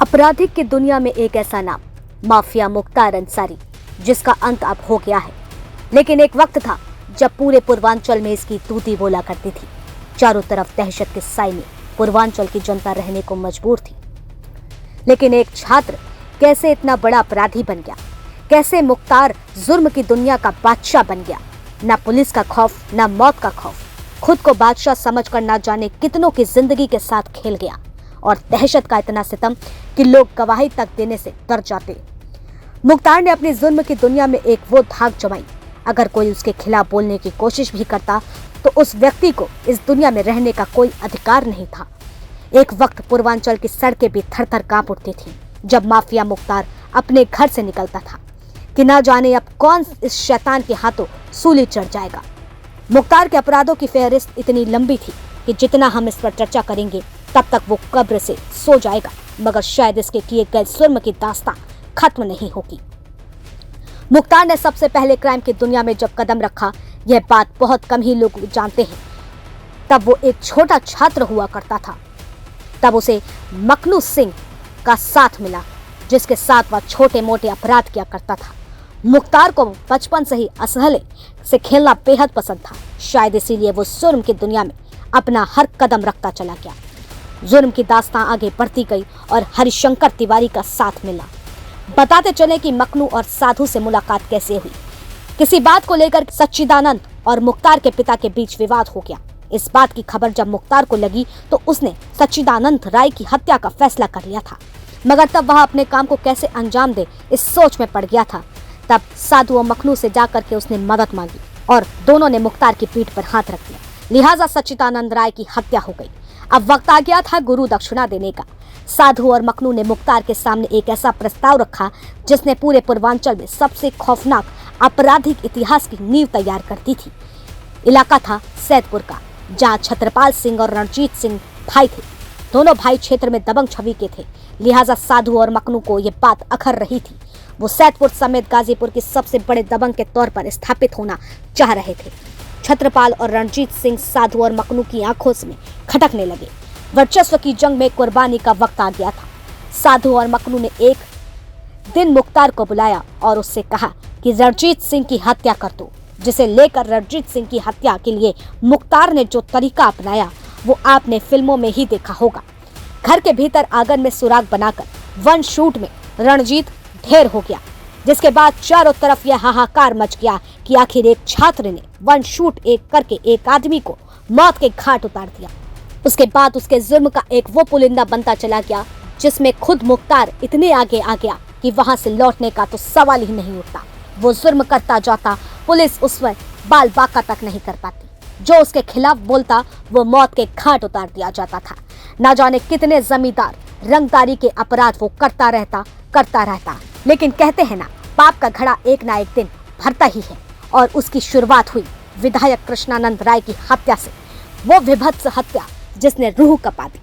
आपराधिक की दुनिया में एक ऐसा नाम, माफिया मुख्तार अंसारी, जिसका अंत अब हो गया है। लेकिन एक वक्त था जब पूरे पूर्वांचल में इसकी तूती बोला करती थी। चारों तरफ दहशत के साए में पूर्वांचल की जनता रहने को मजबूर थी। लेकिन एक छात्र कैसे इतना बड़ा अपराधी बन गया? कैसे मुख्तार जुर्म की दुनिया का बादशाह बन गया? ना पुलिस का खौफ, ना मौत का खौफ, खुद को बादशाह समझकर ना जाने कितनों की जिंदगी के साथ खेल गया। और दहशत का इतना सितम कि लोग गवाही तक देने से डर जाते। मुख्तार ने अपनी जुल्म की दुनिया में एक वो धाक जमाई, अगर कोई उसके खिलाफ बोलने की कोशिश भी करता तो उस व्यक्ति को इस दुनिया में रहने का कोई अधिकार नहीं था। एक वक्त पूर्वांचल की सड़कें भी थर थर कांप उठती थी जब माफिया मुख्तार अपने घर से निकलता था कि ना जाने अब कौन इस शैतान के हाथों सूली चढ़ जाएगा। मुख्तार के अपराधों की फहरिस्त इतनी लंबी थी कि जितना हम इस पर चर्चा करेंगे तब तक वो कब्र से सो जाएगा, मगर शायद इसके किए गए जुर्म की दास्तां खत्म नहीं होगी। मुख्तार ने सबसे पहले क्राइम की दुनिया में जब कदम रखा, यह बात बहुत कम ही लोग जानते हैं। तब वो एक छोटा छात्र हुआ करता था। तब उसे मखनू सिंह का साथ मिला, जिसके साथ वह छोटे मोटे अपराध किया करता था। मुख्तार को बचपन से ही असहले से खेलना बेहद पसंद था। शायद इसीलिए वो जुर्म की दुनिया में अपना हर कदम रखता चला गया। जुर्म की दास्तां आगे बढ़ती गई और हरिशंकर तिवारी का साथ मिला। बताते चले कि मखनू और साधु से मुलाकात कैसे हुई। किसी बात को लेकर सच्चिदानंद और मुख्तार के पिता के बीच विवाद हो गया। इस बात की खबर जब मुख्तार को लगी तो उसने सच्चिदानंद राय की हत्या का फैसला कर लिया था, मगर तब वह अपने काम को कैसे अंजाम दे इस सोच में पड़ गया था। तब साधु और मखनू से जाकर के उसने मदद मांगी और दोनों ने मुख्तार की पीठ पर हाथ रख दिया। लिहाजा सच्चिदानंद राय की हत्या हो गई। अब वक्त आ गया था गुरु दक्षिणा देने का। साधु और मखनू ने मुख्तार के सामने एक ऐसा प्रस्ताव रखा जिसने पूरे पूर्वांचल में सबसे खौफनाक आपराधिक इतिहास की नींव तैयार कर दी थी। इलाका था सैदपुर का, जहाँ छत्रपाल सिंह और रणजीत सिंह भाई थे। दोनों भाई क्षेत्र में दबंग छवि के थे। लिहाजा साधु और मखनू को ये बात अखर रही थी। वो सैदपुर समेत गाजीपुर के सबसे बड़े दबंग के तौर पर स्थापित होना चाह रहे थे। छत्रपाल और रणजीत सिंह साधु और मखनू की आंखों में खटकने लगे। वर्चस्व की जंग में कुर्बानी का वक्त आ गया था। साधु और मखनू ने एक दिन मुख्तार को बुलाया और उससे कहा कि रणजीत सिंह की हत्या कर दो, जिसे लेकर रणजीत सिंह की हत्या के लिए मुख्तार ने जो तरीका अपनाया वो आपने फिल्मों में ही देखा होगा। घर के भीतर आंगन में सुराग बनाकर वन शूट में रणजीत ढेर हो गया, जिसके बाद चारों तरफ यह हाहाकार मच गया कि आखिर एक छात्र ने वन शूट एक करके एक आदमी को मौत के घाट उतार दिया। उसके बाद उसके जुर्म का एक वो पुलिंदा बनता चला गया जिसमें खुद मुख्तार इतने आगे आ गया कि वहां से लौटने का तो सवाल ही नहीं उठता। वो जुर्म करता जाता, पुलिस उस पर बाल बाका तक नहीं कर पाती। जो उसके खिलाफ बोलता वो मौत के घाट उतार दिया जाता था। ना जाने कितने जमींदार रंगदारी के अपराध वो करता रहता। लेकिन कहते हैं ना, पाप का घड़ा एक ना एक दिन भरता ही है। और उसकी शुरुआत हुई विधायक कृष्णानंद राय की हत्या से। वो विभत्स हत्या जिसने रूह कपा दी।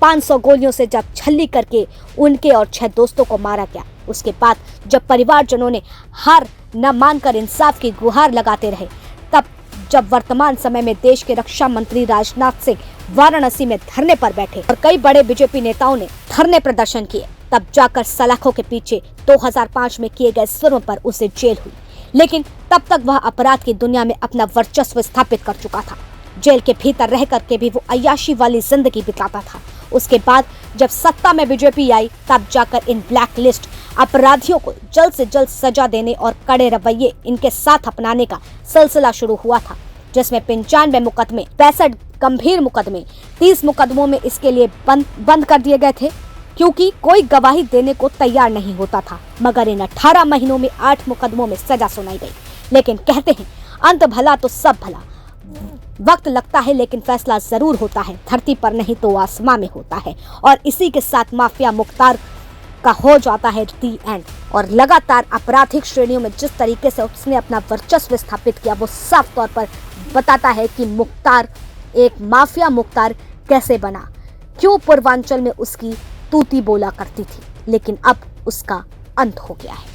500 गोलियों से जब छल्ली करके उनके और 6 दोस्तों को मारा गया, उसके बाद जब परिवारजनों ने हार न मानकर इंसाफ की गुहार लगाते रहे, तब जब वर्तमान समय में देश के रक्षा मंत्री राजनाथ सिंह वाराणसी में धरने पर बैठे और कई बड़े बीजेपी नेताओं ने धरने प्रदर्शन किए, तब जाकर सलाखों के पीछे 2005 में किए गए जुर्म पर उसे जेल हुई। लेकिन तब तक वह अपराध की दुनिया में अपना वर्चस्व स्थापित कर चुका था। जेल के भीतर रह करके भी वो अय्याशी वाली जिंदगी बिताता था। उसके बाद जब सत्ता में बीजेपी आई, तब जाकर इन ब्लैक लिस्ट अपराधियों को जल्द से जल्द सजा देने और कड़े रवैये इनके साथ अपनाने का सिलसिला शुरू हुआ था, जिसमें 95 मुकदमे, 65 गंभीर मुकदमे, 30 मुकदमों में इसके लिए बंद कर दिए गए थे क्योंकि कोई गवाही देने को तैयार नहीं होता था। मगर इन 18 महीनों में 8 मुकदमों में सजा सुनाई गई। लेकिन कहते हैं अंत भला तो सब भला। वक्त लगता है लेकिन फैसला जरूर होता है, धरती पर नहीं तो आसमां में होता है। और इसी के साथ माफिया मुख्तार का हो जाता है दी एंड। और लगातार आपराधिक श्रेणियों में जिस तरीके से उसने अपना वर्चस्व स्थापित किया, वो साफ तौर पर बताता है कि मुख्तार एक माफिया मुख्तार कैसे बना, क्यों पूर्वांचल में उसकी तूती बोला करती थी। लेकिन अब उसका अंत हो गया है।